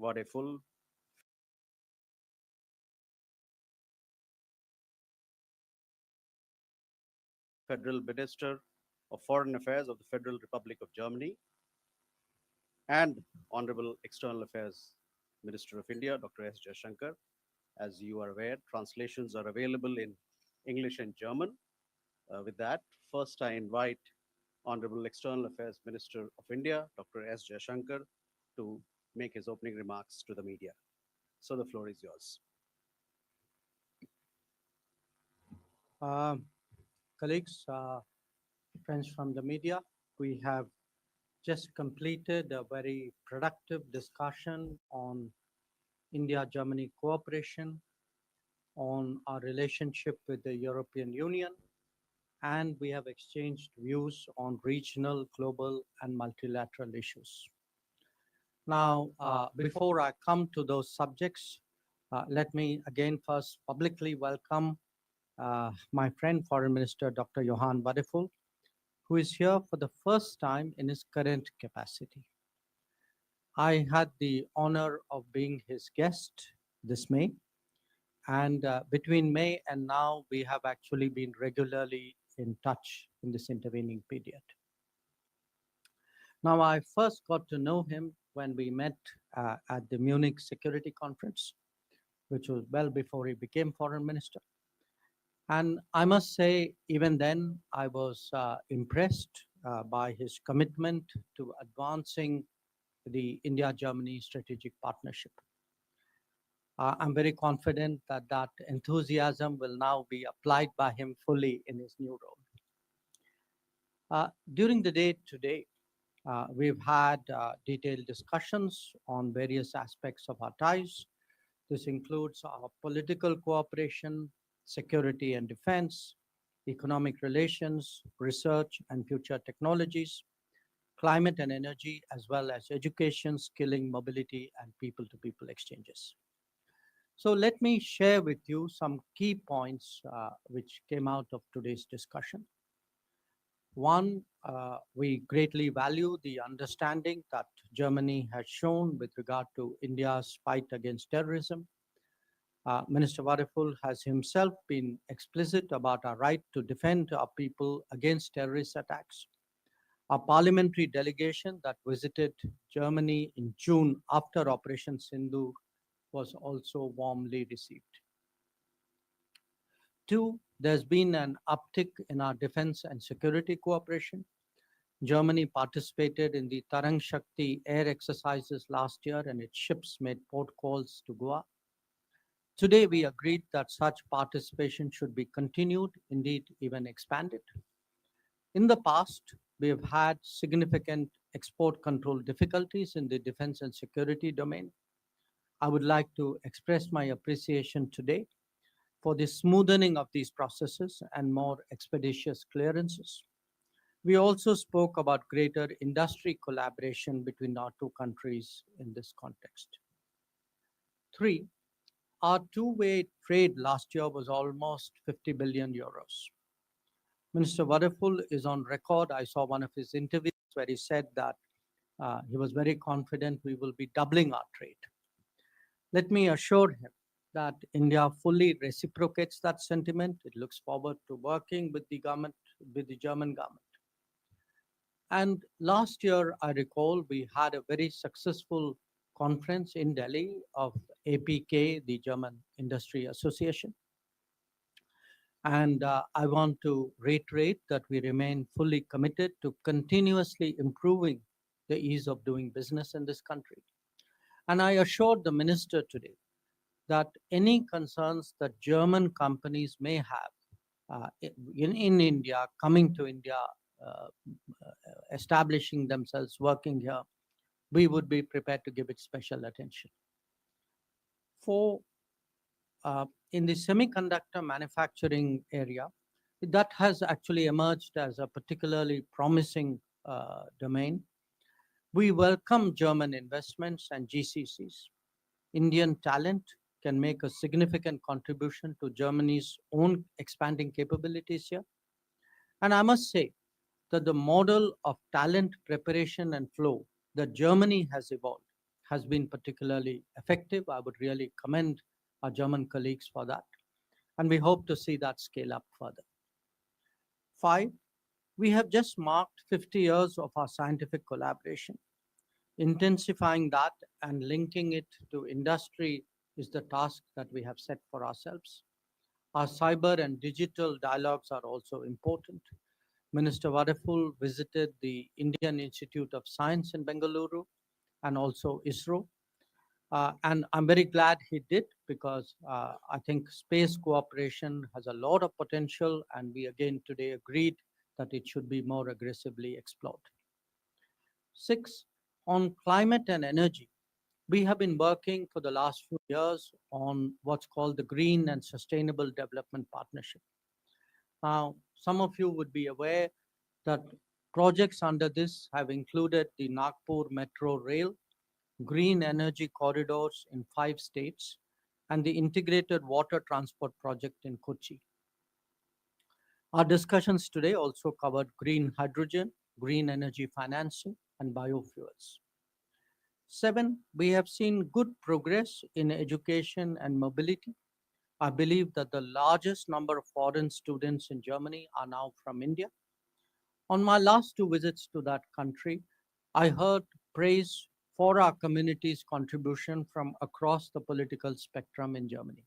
Wadephul, Federal Minister of Foreign Affairs of the Federal Republic of Germany, and Honorable External Affairs Minister of India, Dr. S. Jaishankar. As you are aware, translations are available in English and German. With that, first I invite Honorable External Affairs Minister of India, Dr. S. Jaishankar, to make his opening remarks to the media. So the floor is yours. Colleagues, friends from the media, we have just completed a very productive discussion on India-Germany cooperation, on our relationship with the European Union, and we have exchanged views on regional, global, and multilateral issues. Now, before I come to those subjects, let me again first publicly welcome my friend, Foreign Minister Dr. Johann Wadephul, who is here for the first time in his current capacity. I had the honor of being his guest this May, and between May and now, we have actually been regularly in touch in this intervening period. Now, I first got to know him when we met at the Munich Security Conference, which was well before he became foreign minister. And I must say, even then, I was impressed by his commitment to advancing the India-Germany strategic partnership. I'm very confident that that enthusiasm will now be applied by him fully in his new role. During the day today, we've had detailed discussions on various aspects of our ties. This includes our political cooperation, security and defense, economic relations, research and future technologies, climate and energy, as well as education, skilling, mobility, and people-to-people exchanges. So let me share with you some key points which came out of today's discussion. One, we greatly value the understanding that Germany has shown with regard to India's fight against terrorism. Minister Wadephul has himself been explicit about our right to defend our people against terrorist attacks. Our parliamentary delegation that visited Germany in June after Operation Sindhu was also warmly received. Two, there's been an uptick in our defense and security cooperation. Germany participated in the Tarang Shakti air exercises last year, and its ships made port calls to Goa. Today, we agreed that such participation should be continued, indeed even expanded. In the past, we have had significant export control difficulties in the defense and security domain. I would like to express my appreciation today for the smoothening of these processes and more expeditious clearances. We also spoke about greater industry collaboration between our two countries in this context. Three, our two-way trade last year was almost 50 billion euros. Minister Wadephul is on record. I saw one of his interviews where he said that he was very confident we will be doubling our trade. Let me assure him that India fully reciprocates that sentiment. It looks forward to working with the government, with the German government. And last year, I recall, we had a very successful conference in Delhi of APK, the German Industry Association. And I want to reiterate that we remain fully committed to continuously improving the ease of doing business in this country. And I assured the minister today that any concerns that German companies may have in India, coming to India, establishing themselves, working here, we would be prepared to give it special attention. In the semiconductor manufacturing area, that has actually emerged as a particularly promising domain. We welcome German investments and GCCs. Indian talent can make a significant contribution to Germany's own expanding capabilities here. And I must say that the model of talent preparation and flow that Germany has evolved has been particularly effective. I would really commend our German colleagues for that. And we hope to see that scale up further. 5, we have just marked 50 years of our scientific collaboration. Intensifying that and linking it to industry is the task that we have set for ourselves. Our cyber and digital dialogues are also important. Minister Wadephul visited the Indian Institute of Science in Bengaluru and also ISRO. And I'm very glad he did, because I think space cooperation has a lot of potential, and we again today agreed that it should be more aggressively explored. 6, on climate and energy, we have been working for the last few years on what's called the Green and Sustainable Development Partnership. Now, some of you would be aware that projects under this have included the Nagpur Metro Rail, green energy corridors in 5 states, and the integrated water transport project in Kochi. Our discussions today also covered green hydrogen, green energy financing, and biofuels. 7, we have seen good progress in education and mobility. I believe that the largest number of foreign students in Germany are now from India. On my last 2 visits to that country, I heard praise for our community's contribution from across the political spectrum in Germany.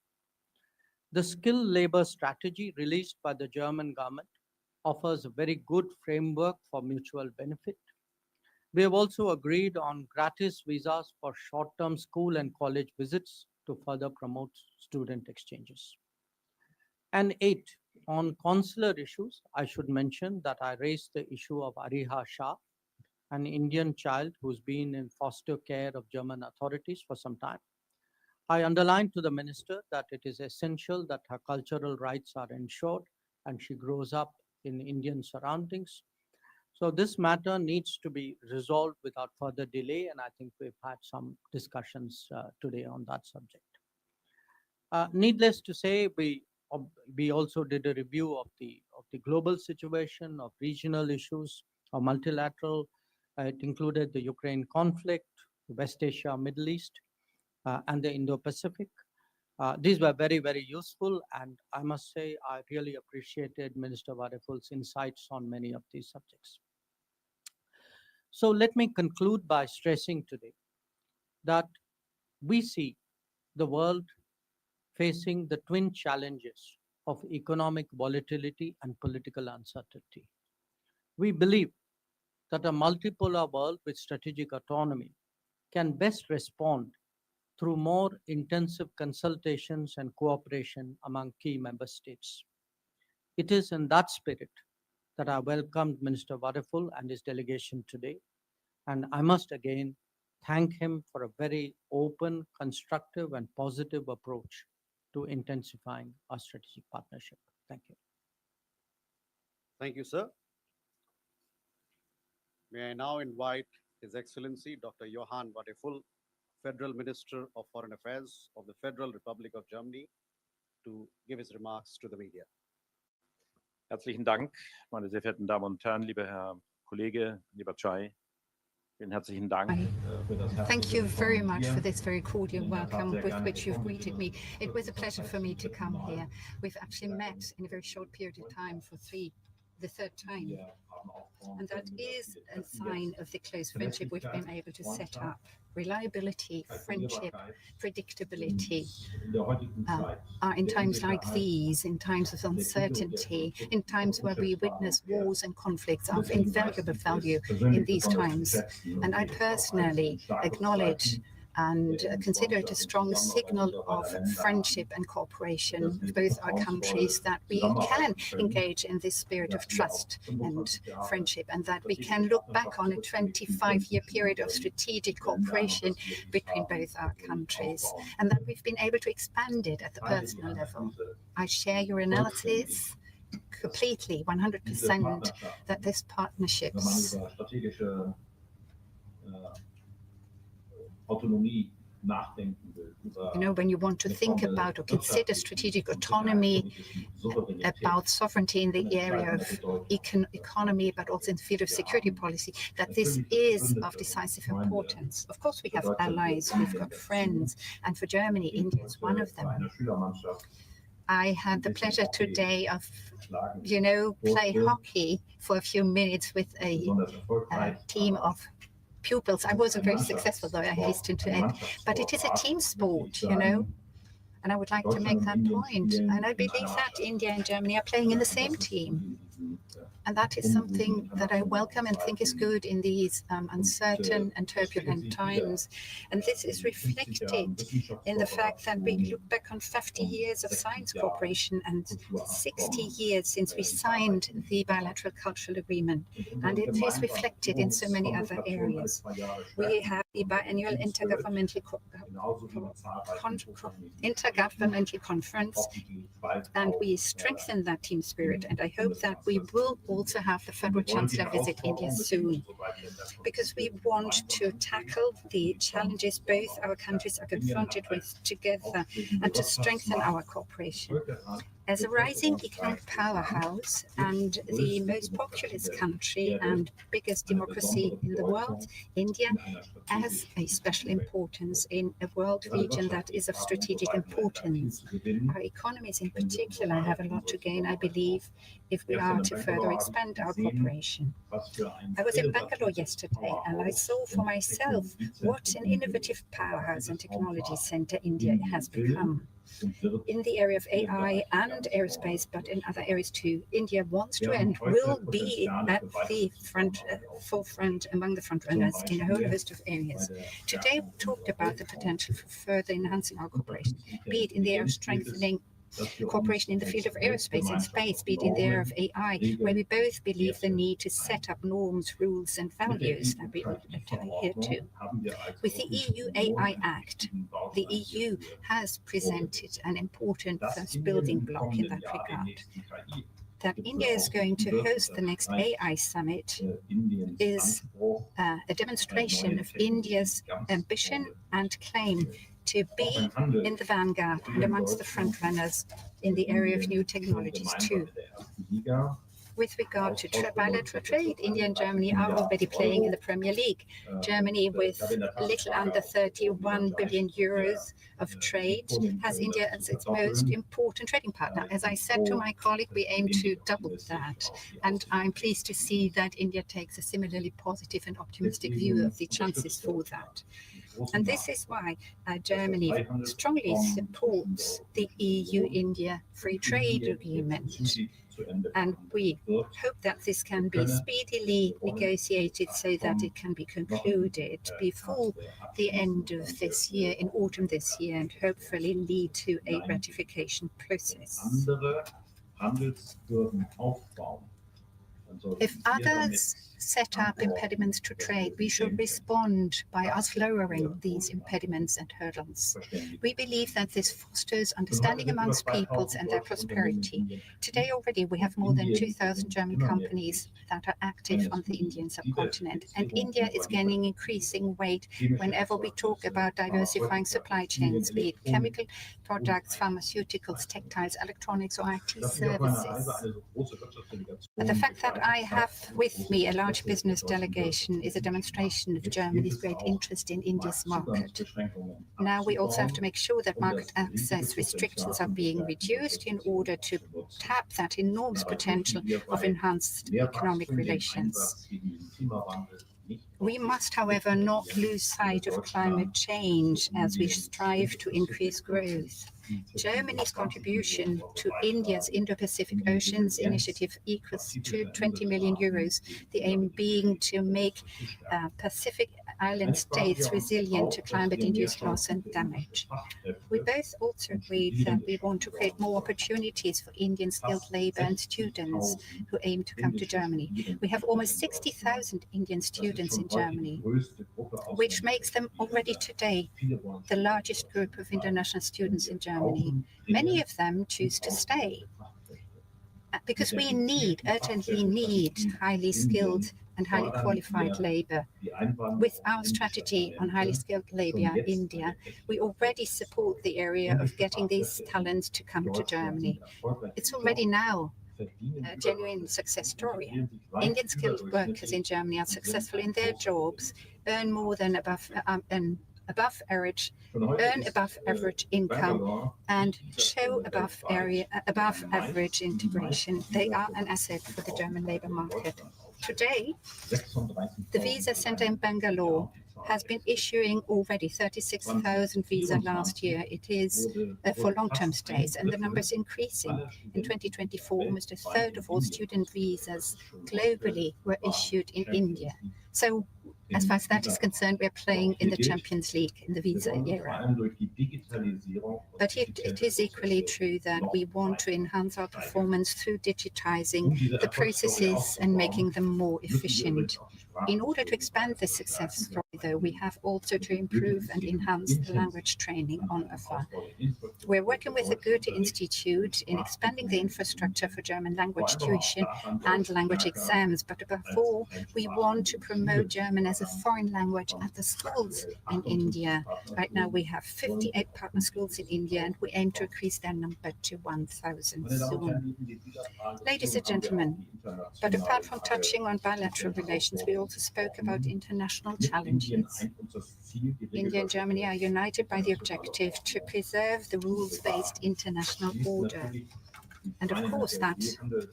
The skilled labor strategy released by the German government offers a very good framework for mutual benefit. We have also agreed on gratis visas for short-term school and college visits to further promote student exchanges. And 8, on consular issues, I should mention that I raised the issue of Ariha Shah, an Indian child who's been in foster care of German authorities for some time. I underlined to the minister that it is essential that her cultural rights are ensured and she grows up in Indian surroundings. So this matter needs to be resolved without further delay, and I think we've had some discussions today on that subject. Needless to say, we also did a review of the global situation, of regional issues, of multilateral. It included the Ukraine conflict, West Asia, Middle East, and the Indo-Pacific. These were very, very useful, and I must say I really appreciated Minister Wadephul's insights on many of these subjects. So let me conclude by stressing today that we see the world facing the twin challenges of economic volatility and political uncertainty. We believe that a multipolar world with strategic autonomy can best respond through more intensive consultations and cooperation among key member states. It is in that spirit that I welcomed Minister Wadephul and his delegation today, and I must again thank him for a very open, constructive, and positive approach to intensifying our strategic partnership. Thank you. Thank you, sir. May I now invite His Excellency Dr. Johann Wadephul, Federal Minister of Foreign Affairs of the Federal Republic of Germany, to give his remarks to the media. Herzlichen Dank, meine sehr verehrten Damen und Herren, lieber Herr Kollege, lieber Chai. Vielen herzlichen Dank. Thank you very much for this very cordial welcome with which you've greeted me. It was a pleasure for me to come here. We've actually met in a very short period of time for the third time. And that is a sign of the close friendship we've been able to set up. Reliability, friendship, predictability are in times like these, in times of uncertainty, in times where we witness wars and conflicts, are of invaluable value in these times. And I personally acknowledge and consider it a strong signal of friendship and cooperation of both our countries, that we can engage in this spirit of trust and friendship, and that we can look back on a 25-year period of strategic cooperation between both our countries, and that we've been able to expand it at the personal level. I share your analysis completely, 100%, that this partnerships You know, when you want to think about or consider strategic autonomy, about sovereignty in the area of economy, but also in the field of security policy, that this is of decisive importance. Of course, we have allies, we've got friends, and for Germany, India is one of them. I had the pleasure today of, you know, play hockey for a few minutes with a team of pupils. I wasn't very successful, though, I hasten to add, but it is a team sport, you know, and I would like to make that point. And I believe that India and Germany are playing in the same team. And that is something that I welcome and think is good in these uncertain and turbulent times. And this is reflected in the fact that we look back on 50 years of science cooperation and 60 years since we signed the bilateral cultural agreement. And it is reflected in so many other areas. We have the biannual intergovernmental conference, and we strengthen that team spirit. And I hope that we will also have the Federal Chancellor visit India soon, because we want to tackle the challenges both our countries are confronted with together and to strengthen our cooperation. As a rising economic powerhouse and the most populous country and biggest democracy in the world, India has a special importance in a world region that is of strategic importance. Our economies in particular have a lot to gain, I believe, if we are to further expand our cooperation. I was in Bangalore yesterday and I saw for myself what an innovative powerhouse and technology center India has become. In the area of AI and aerospace, but in other areas too, India wants to and will be at the forefront among the front runners in a whole host of areas. Today, we talked about the potential for further enhancing our cooperation, be it in the area of strengthening cooperation in the field of aerospace and space, be it in the area of AI, where we both believe the need to set up norms, rules, and values that we will adhere to. With the EU AI Act, the EU has presented an important first building block in that regard. That India is going to host the next AI summit is a demonstration of India's ambition and claim to be in the vanguard and amongst the front runners in the area of new technologies too. With regard to bilateral trade, India and Germany are already playing in the Premier League. Germany, with a little under 31 billion euros of trade, has India as its most important trading partner. As I said to my colleague, we aim to double that. And I'm pleased to see that India takes a similarly positive and optimistic view of the chances for that. And this is why Germany strongly supports the EU-India Free Trade Agreement. And we hope that this can be speedily negotiated so that it can be concluded before the end of this year, in autumn this year, and hopefully lead to a ratification process. If others set up impediments to trade, we should respond by us lowering these impediments and hurdles. We believe that this fosters understanding amongst peoples and their prosperity. Today already we have more than 2,000 German companies that are active on the Indian subcontinent, and India is gaining increasing weight whenever we talk about diversifying supply chains, be it chemical products, pharmaceuticals, textiles, electronics, or IT services. The fact that I have with me a large business delegation is a demonstration of Germany's great interest in India's market. Now we also have to make sure that market access restrictions are being reduced in order to tap that enormous potential of enhanced economic relations. We must, however, not lose sight of climate change as we strive to increase growth. Germany's contribution to India's Indo-Pacific Oceans Initiative equals to 20 million euros, the aim being to make Pacific island states resilient to climate-induced loss and damage. We both also agreed that we want to create more opportunities for Indian skilled labor and students who aim to come to Germany. We have almost 60,000 Indian students in Germany, which makes them already today the largest group of international students in Germany. Many of them choose to stay because we urgently need highly skilled and highly qualified labor. With our strategy on highly skilled labor, India, we already support the area of getting these talents to come to Germany. It's already now a genuine success story. Indian skilled workers in Germany are successful in their jobs, earn more than above average income, and show above average integration. They are an asset for the German labor market. Today, the visa center in Bangalore has been issuing already 36,000 visas last year. It is for long-term stays, and the number is increasing. In 2024, almost a third of all student visas globally were issued in India. So as far as that is concerned, we're playing in the Champions League in the visa era. But it is equally true that we want to enhance our performance through digitizing the processes and making them more efficient. In order to expand this success story, though, we have also to improve and enhance the language training on offer. We're working with the Goethe Institute in expanding the infrastructure for German language tuition and language exams, but above all, we want to promote German as a foreign language at the schools in India. Right now, we have 58 partner schools in India, and we aim to increase their number to 1,000 soon. Ladies and gentlemen, but apart from touching on bilateral relations, we also spoke about international challenges. India and Germany are united by the objective to preserve the rules-based international order. And of course, that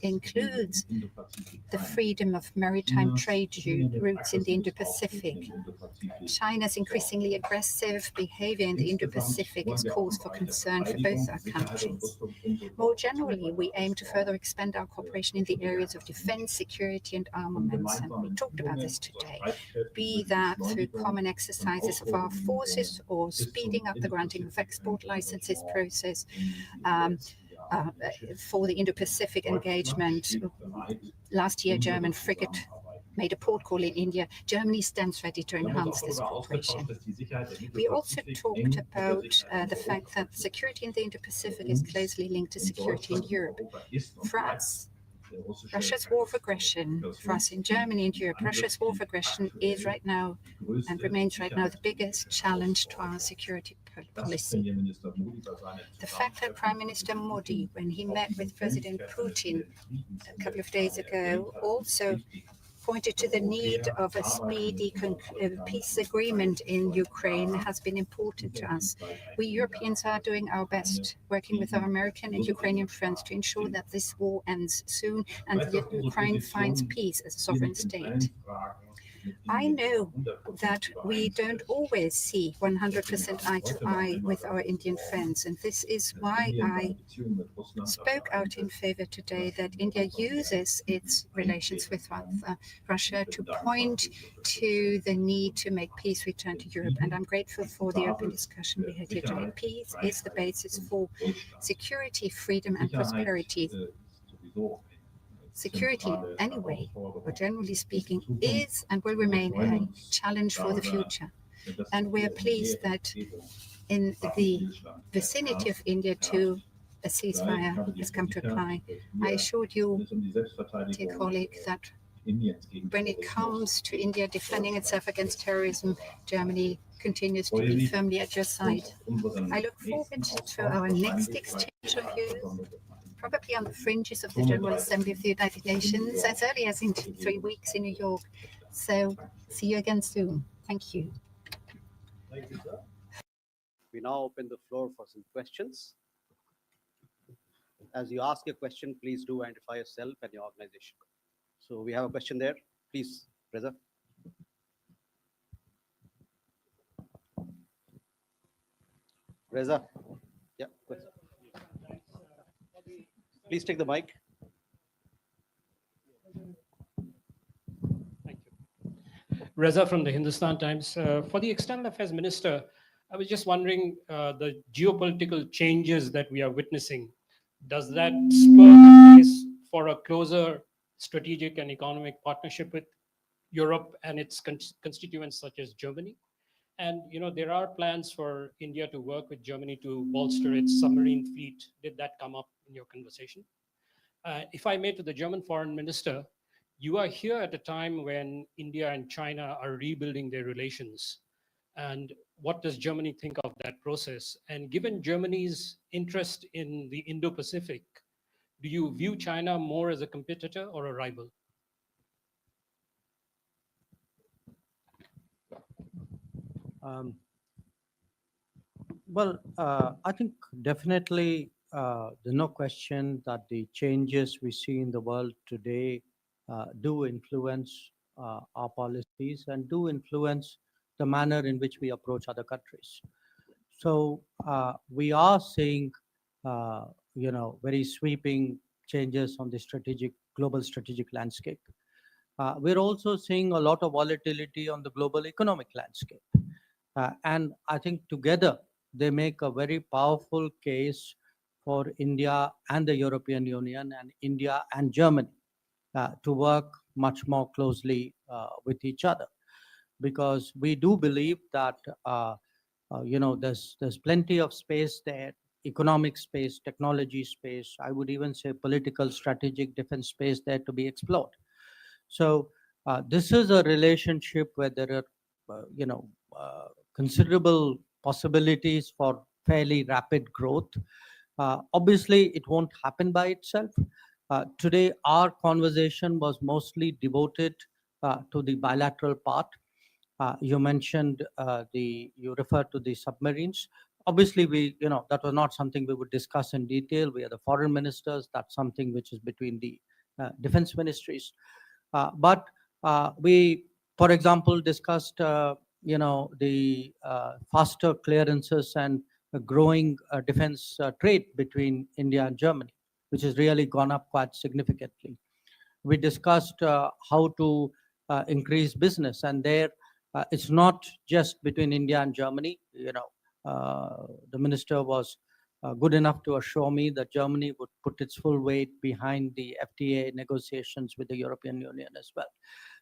includes the freedom of maritime trade routes in the Indo-Pacific. China's increasingly aggressive behavior in the Indo-Pacific is cause for concern for both our countries. More generally, we aim to further expand our cooperation in the areas of defense, security, and armaments. And we talked about this today, be that through common exercises of our forces or speeding up the granting of export licenses process. For the Indo-Pacific engagement, last year, German frigate made a port call in India. Germany stands ready to enhance this cooperation. We also talked about the fact that security in the Indo-Pacific is closely linked to security in Europe. For us, Russia's war of aggression, for us in Germany and Europe, Russia's war of aggression is right now and remains right now the biggest challenge to our security policy. The fact that Prime Minister Modi, when he met with President Putin a couple of days ago, also pointed to the need of a speedy peace agreement in Ukraine has been important to us. We Europeans are doing our best, working with our American and Ukrainian friends to ensure that this war ends soon and that Ukraine finds peace as a sovereign state. I know that we don't always see 100% eye to eye with our Indian friends, and this is why I spoke out in favor today that India uses its relations with Russia to point to the need to make peace return to Europe. And I'm grateful for the open discussion we had here today. Peace is the basis for security, freedom, and prosperity. Security, anyway, or generally speaking, is and will remain a challenge for the future. And we're pleased that in the vicinity of India too, a ceasefire has come to apply. I assured you, dear colleague, that when it comes to India defending itself against terrorism, Germany continues to be firmly at your side. I look forward to our next exchange of views, probably on the fringes of the General Assembly of the United Nations, as early as in 3 weeks in New York. So see you again soon. Thank you. Thank you, sir. We now open the floor for some questions. As you ask a question, please do identify yourself and your organization. So we have a question there. Please, Reza. Reza. Yeah, question. Please take the mic. Thank you. Reza from the Hindustan Times. For the External Affairs Minister, I was just wondering the geopolitical changes that we are witnessing. Does that spur the case for a closer strategic and economic partnership with Europe and its constituents such as Germany? And there are plans for India to work with Germany to bolster its submarine fleet. Did that come up in your conversation? If I may, to the German Foreign Minister, You are here at a time when India and China are rebuilding their relations. And what does Germany think of that process? And given Germany's interest in the Indo-Pacific, do you view China more as a competitor or a rival? Um, Well, I think definitely there's no question that the changes we see in the world today do influence our policies and do influence the manner in which we approach other countries. So we are seeing, very sweeping changes on the global strategic landscape. We're also seeing a lot of volatility on the global economic landscape. And I think together they make a very powerful case for India and the European Union and India and Germany to work much more closely with each other. Because we do believe that, there's plenty of space there, economic space, technology space, I would even say political, strategic, defense space there to be explored. So this is a relationship where there are, considerable possibilities for fairly rapid growth. Obviously, it won't happen by itself. Today, our conversation was mostly devoted to the bilateral part. You mentioned you referred to the submarines. Obviously, that was not something we would discuss in detail. We are the foreign ministers. That's something which is between the defense ministries. But we, for example, discussed, the faster clearances and growing defense trade between India and Germany, which has really gone up quite significantly. We discussed how to increase business, and there it's not just between India and Germany. The minister was good enough to assure me that Germany would put its full weight behind the FTA negotiations with the European Union as well.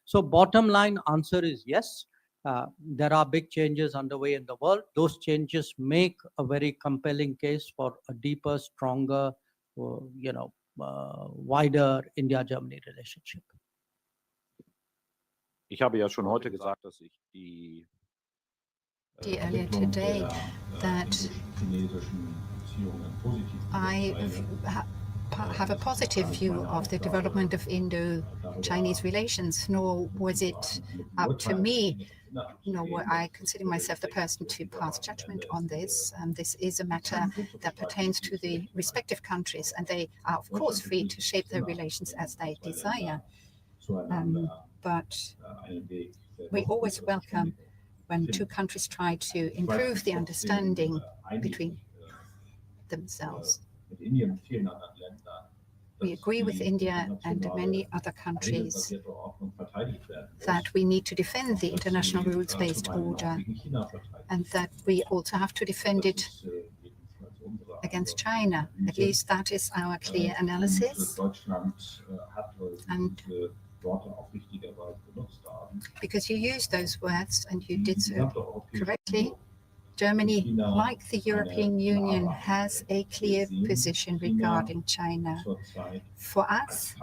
So bottom line answer is yes. There are big changes underway in the world. Those changes make a very compelling case for a deeper, stronger, wider India-Germany relationship. Ich habe ja schon heute gesagt, dass ich die earlier today that I have a positive view of the development of Indo-Chinese relations, nor was it up to me, nor were I consider myself the person to pass judgment on this. This is a matter that pertains to the respective countries, and they are, of course, free to shape their relations as they desire. But we always welcome when two countries try to improve the understanding between themselves. We agree with India and many other countries that we need to defend the international rules-based order, and that we also have to defend it against China. At least that is our clear analysis. And because you used those words, and you did so correctly, Germany, like the European Union, has a clear position regarding China. For us,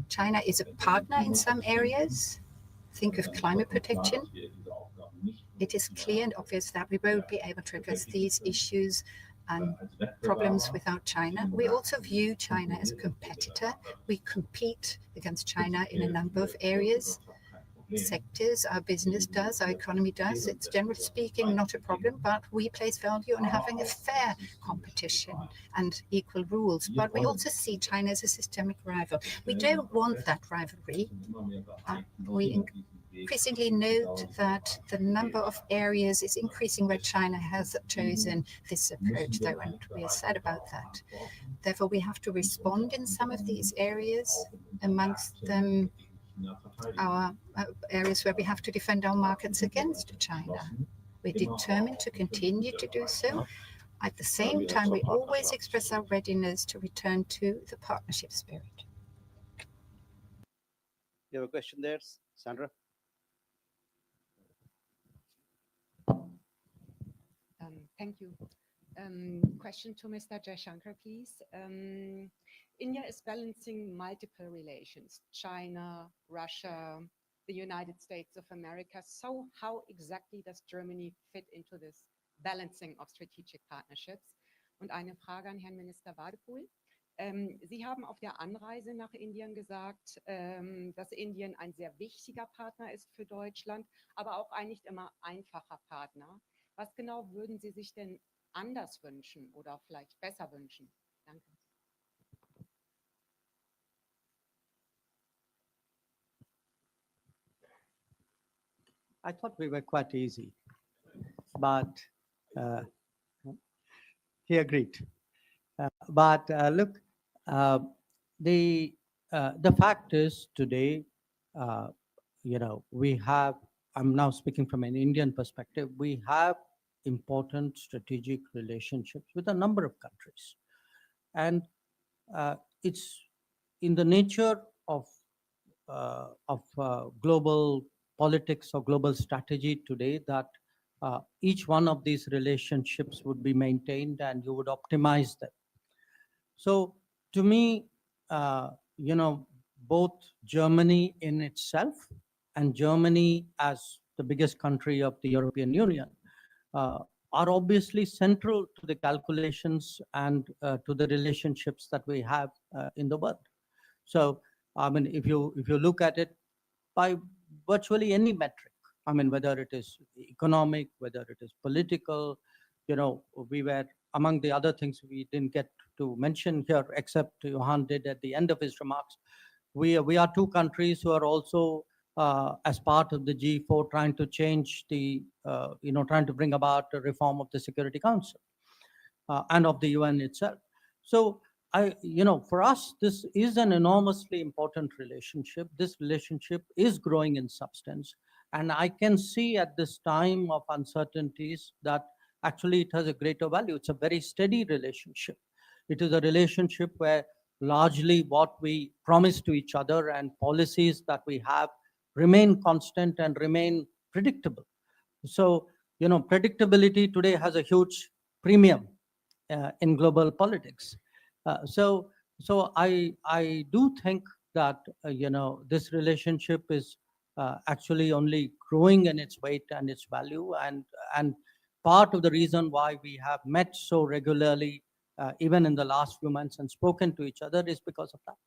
China is a partner in some areas. Think of climate protection. It is clear and obvious that we won't be able to address these issues and problems without China. We also view China as a competitor. We compete against China in a number of areas, sectors. Our business does, our economy does. It's generally speaking not a problem, but we place value on having a fair competition and equal rules. But we also see China as a systemic rival. We don't want that rivalry. We increasingly note that the number of areas is increasing where China has chosen this approach, though, and we are sad about that. Therefore, we have to respond in some of these areas, amongst them our areas where we have to defend our markets against China. We're determined to continue to do so. At the same time, we always express our readiness to return to the partnership spirit. You have a question there, Sandra? Thank you. Question to Mr. Jaishankar, please. India is balancing multiple relations, China, Russia, the United States of America. So how exactly does Germany fit into this balancing of strategic partnerships? Und eine Frage an Herrn Minister Wadephul. Sie haben auf der Anreise nach Indien gesagt, dass Indien ein sehr wichtiger Partner ist für Deutschland, aber auch ein nicht immer einfacher Partner. Was genau würden Sie sich denn anders wünschen oder vielleicht besser wünschen? Danke. I thought we were quite easy, but he agreed. Look, the fact is today, we have. I'm now speaking from an Indian perspective. We have important strategic relationships with a number of countries, and it's in the nature of global politics or global strategy today that each one of these relationships would be maintained and you would optimize them. So to me, both Germany in itself and Germany as the biggest country of the European Union are obviously central to the calculations and to the relationships that we have in the world. So, I mean, if you look at it by virtually any metric, I mean, whether it is economic, whether it is political, we were, among the other things we didn't get to mention here, except Johann did at the end of his remarks, we are two countries who are also, as part of the G4, trying to change the, trying to bring about a reform of the Security Council and of the UN itself. So, for us, this is an enormously important relationship. This relationship is growing in substance. And I can see at this time of uncertainties that actually it has a greater value. It's a very steady relationship. It is a relationship where largely what we promise to each other and policies that we have remain constant and remain predictable. So, predictability today has a huge premium in global politics. So I do think that, this relationship is actually only growing in its weight and its value. And part of the reason why we have met so regularly, even in the last few months, and spoken to each other is because of that.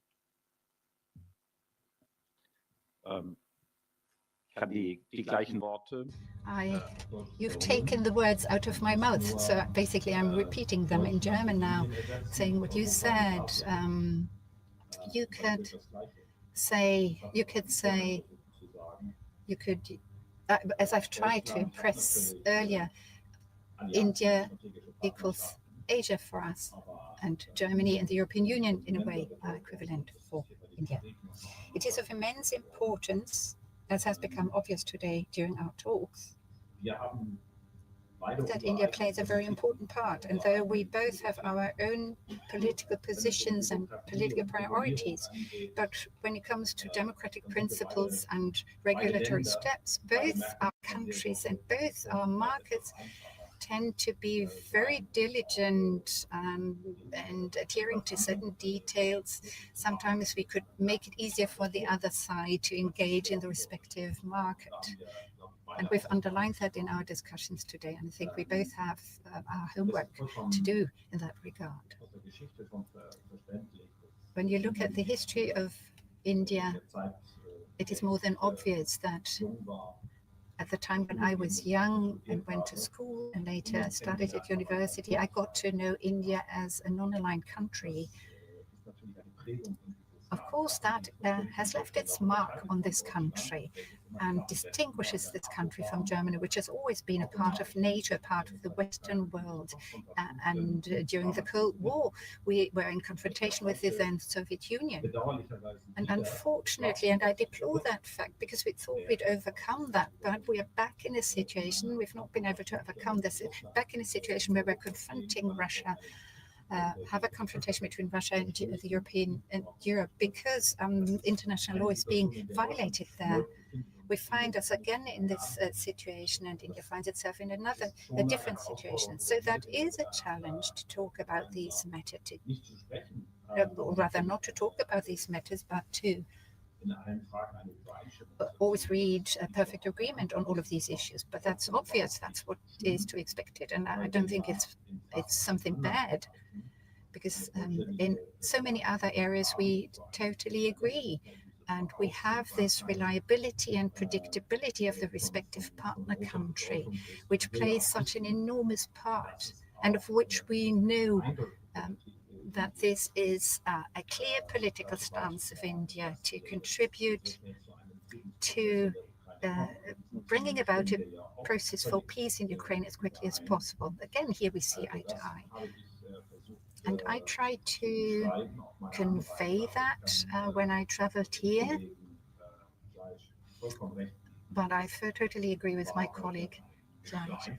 Ich kann die gleichen Worte. You've taken the words out of my mouth, so basically I'm repeating them in German now, saying what you said. You could say, as I've tried to impress earlier, India equals Asia for us, and Germany and the European Union, in a way, are equivalent for India. It is of immense importance, as has become obvious today during our talks, that India plays a very important part. And though we both have our own political positions and political priorities, but when it comes to democratic principles and regulatory steps, both our countries and both our markets tend to be very diligent and adhering to certain details. Sometimes we could make it easier for the other side to engage in the respective market. And we've underlined that in our discussions today. And I think we both have our homework to do in that regard. When you look at the history of India, it is more than obvious that at the time when I was young and went to school and later studied at university, I got to know India as a non-aligned country. Of course, that has left its mark on this country and distinguishes this country from Germany, which has always been a part of NATO, part of the Western world. And during the Cold War, we were in confrontation with the then Soviet Union. And unfortunately, and I deplore that fact because we thought we'd overcome that, but we are back in a situation, we've not been able to overcome this, back in a situation where we're confronting Russia, have a confrontation between Russia and the European and Europe because international law is being violated there. We find us again in this situation, and India finds itself in a different situation. So that is a challenge to talk about these matters, or rather not to talk about these matters, but to always reach a perfect agreement on all of these issues. But that's obvious. That's what is to expect it, and I don't think it's something bad, because in so many other areas we totally agree, and we have this reliability and predictability of the respective partner country, which plays such an enormous part, and of which we know that this is a clear political stance of India to contribute to bringing about a process for peace in Ukraine as quickly as possible. Again, here we see eye to eye. And I try to convey that when I traveled here. But I totally agree with my colleague that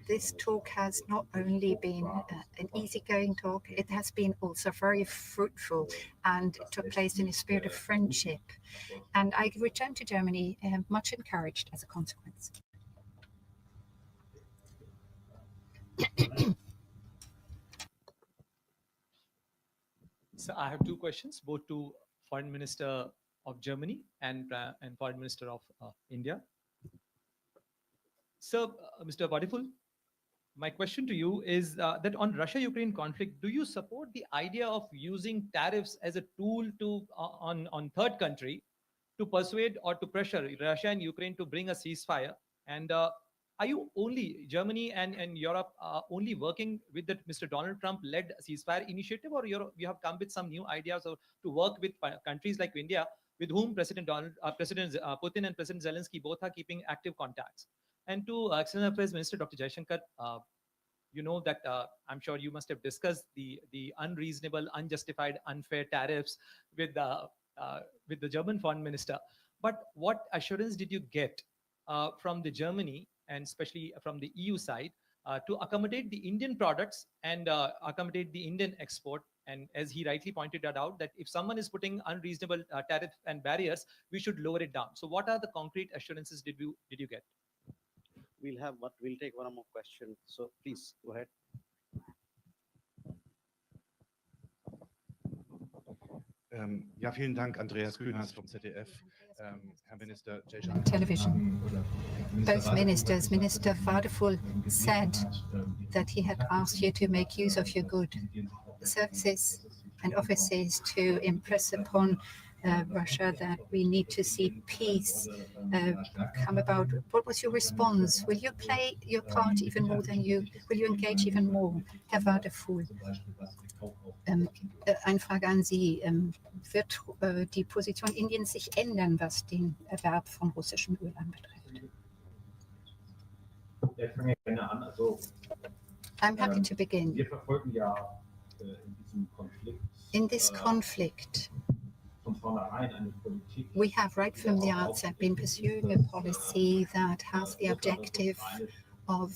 this talk has not only been an easygoing talk, it has been also very fruitful, and it took place in a spirit of friendship. And I returned to Germany much encouraged as a consequence. So I have two questions, both to Foreign Minister of Germany and Foreign Minister of India. So, Mr. Wadephul, my question to you is that on Russia-Ukraine conflict, do you support the idea of using tariffs as a tool to on third country to persuade or to pressure Russia and Ukraine to bring a ceasefire? And are you only, Germany and Europe, only working with the Mr. Donald Trump-led ceasefire initiative, or you have come with some new ideas to work with countries like India, with whom President Putin and President Zelensky both are keeping active contacts? And to External Affairs Minister Dr. Jaishankar, you know that I'm sure you must have discussed the unreasonable, unjustified, unfair tariffs with the German Foreign Minister. But what assurance did you get from the Germany, and especially from the EU side, to accommodate the Indian products and accommodate the Indian export? And as he rightly pointed that out, that if someone is putting unreasonable tariffs and barriers, we should lower it down. So what are the concrete assurances did you get? We'll take one more question. So please go ahead. Ja, vielen Dank, Andreas Kühners vom ZDF. Herr Minister Jaishankar. Television. Both ministers, Minister Wadephul said that he had asked you to make use of your good services and offices to impress upon Russia that we need to see peace come about. What was your response? Will you play your part even more will you engage even more, Herr Wadephul? Eine Frage an Sie. Wird die Position Indiens sich ändern, was den Erwerb von russischem Öl anbetrifft? I'm happy to begin. In this conflict, we have right from the outset been pursuing a policy that has the objective of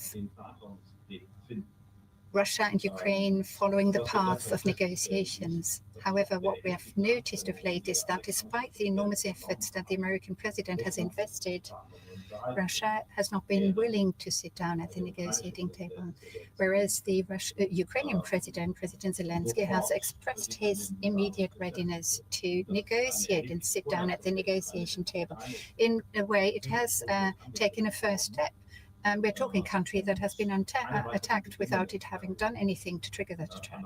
Russia and Ukraine following the path of negotiations. However, what we have noticed of late is that despite the enormous efforts that the American president has invested, Russia has not been willing to sit down at the negotiating table, whereas the Ukrainian President Zelensky, has expressed his immediate readiness to negotiate and sit down at the negotiation table. In a way, it has taken a first step. And we're talking a country that has been attacked without it having done anything to trigger that attack.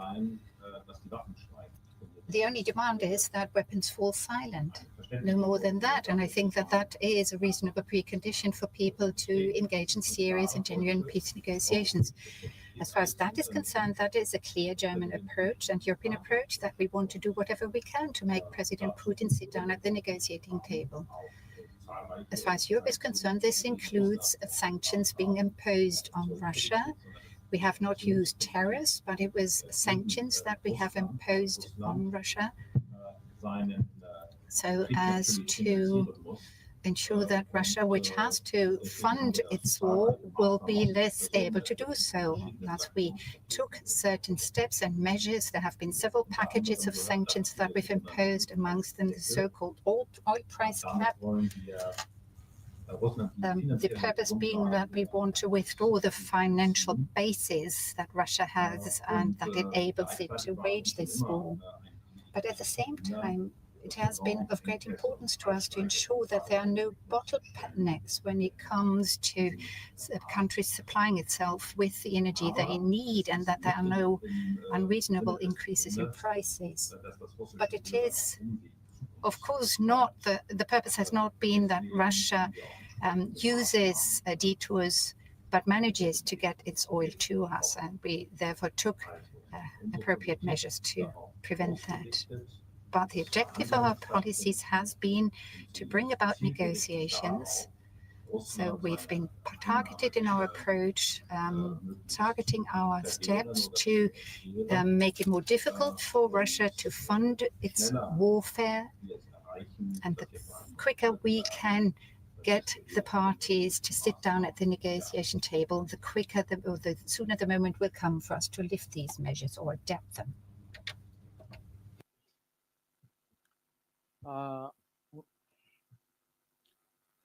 The only demand is that weapons fall silent, no more than that. And I think that that is a reasonable precondition for people to engage in serious and genuine peace negotiations. As far as that is concerned, that is a clear German approach and European approach, that we want to do whatever we can to make President Putin sit down at the negotiating table. As far as Europe is concerned, this includes sanctions being imposed on Russia. We have not used tariffs, but it was sanctions that we have imposed on Russia, so as to ensure that Russia, which has to fund its war, will be less able to do so. Thus, we took certain steps and measures. There have been several packages of sanctions that we've imposed, amongst them the so-called oil price cap. The purpose being that we want to withdraw the financial basis that Russia has and that enables it to wage this war. But at the same time, it has been of great importance to us to ensure that there are no bottlenecks when it comes to countries supplying itself with the energy they need, and that there are no unreasonable increases in prices. But it is, of course, not the purpose has not been that Russia uses detours but manages to get its oil to us, and we therefore took appropriate measures to prevent that. But the objective of our policies has been to bring about negotiations. So we've been targeted in our approach, targeting our steps to make it more difficult for Russia to fund its warfare. And the quicker we can get the parties to sit down at the negotiation table, the quicker the sooner the moment will come for us to lift these measures or adapt them.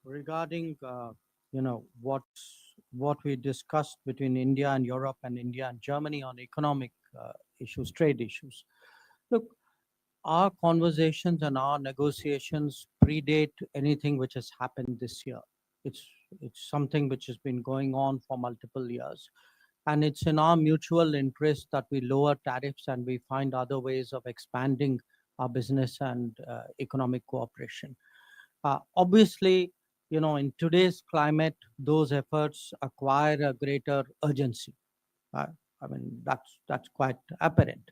Regarding what we discussed between India and Europe and India and Germany on economic issues, trade issues. Look, our conversations and our negotiations predate anything which has happened this year. It's something which has been going on for multiple years. And it's in our mutual interest that we lower tariffs and we find other ways of expanding our business and economic cooperation. Obviously, in today's climate, those efforts acquire a greater urgency. I mean, that's quite apparent.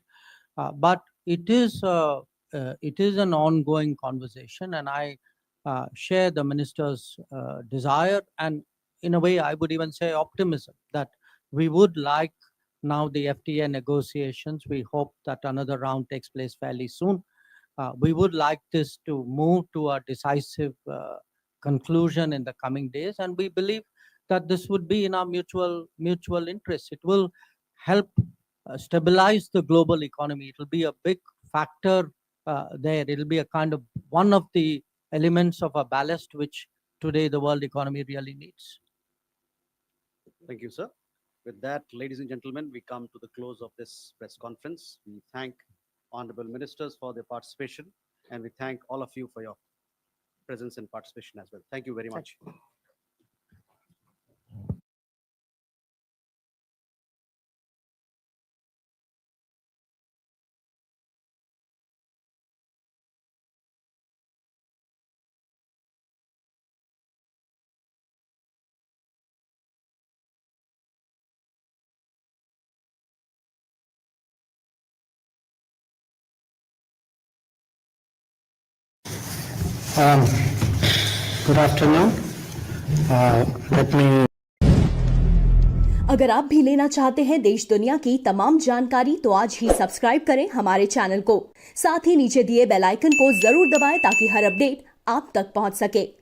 But it is an ongoing conversation, and I share the minister's desire, and in a way, I would even say optimism, that we would like now the FTA negotiations. We hope that another round takes place fairly soon. We would like this to move to a decisive conclusion in the coming days, and we believe that this would be in our mutual interest. It will help stabilize the global economy. It will be a big factor there. It will be a kind of one of the elements of a ballast which today the world economy really needs. Thank you, sir. With that, ladies and gentlemen, we come to the close of this press conference. We thank honorable ministers for their participation, and we thank all of you for your presence and participation as well. Thank you very much. Good afternoon. Let me. अगर आप भी लेना चाहते हैं देश दुनिया की तमाम जानकारी तो आज ही सब्सक्राइब करें हमारे चैनल को। साथ ही नीचे दिए बेल आइकन को जरूर दबाएं ताकि हर अपडेट आप तक पहुंच सके।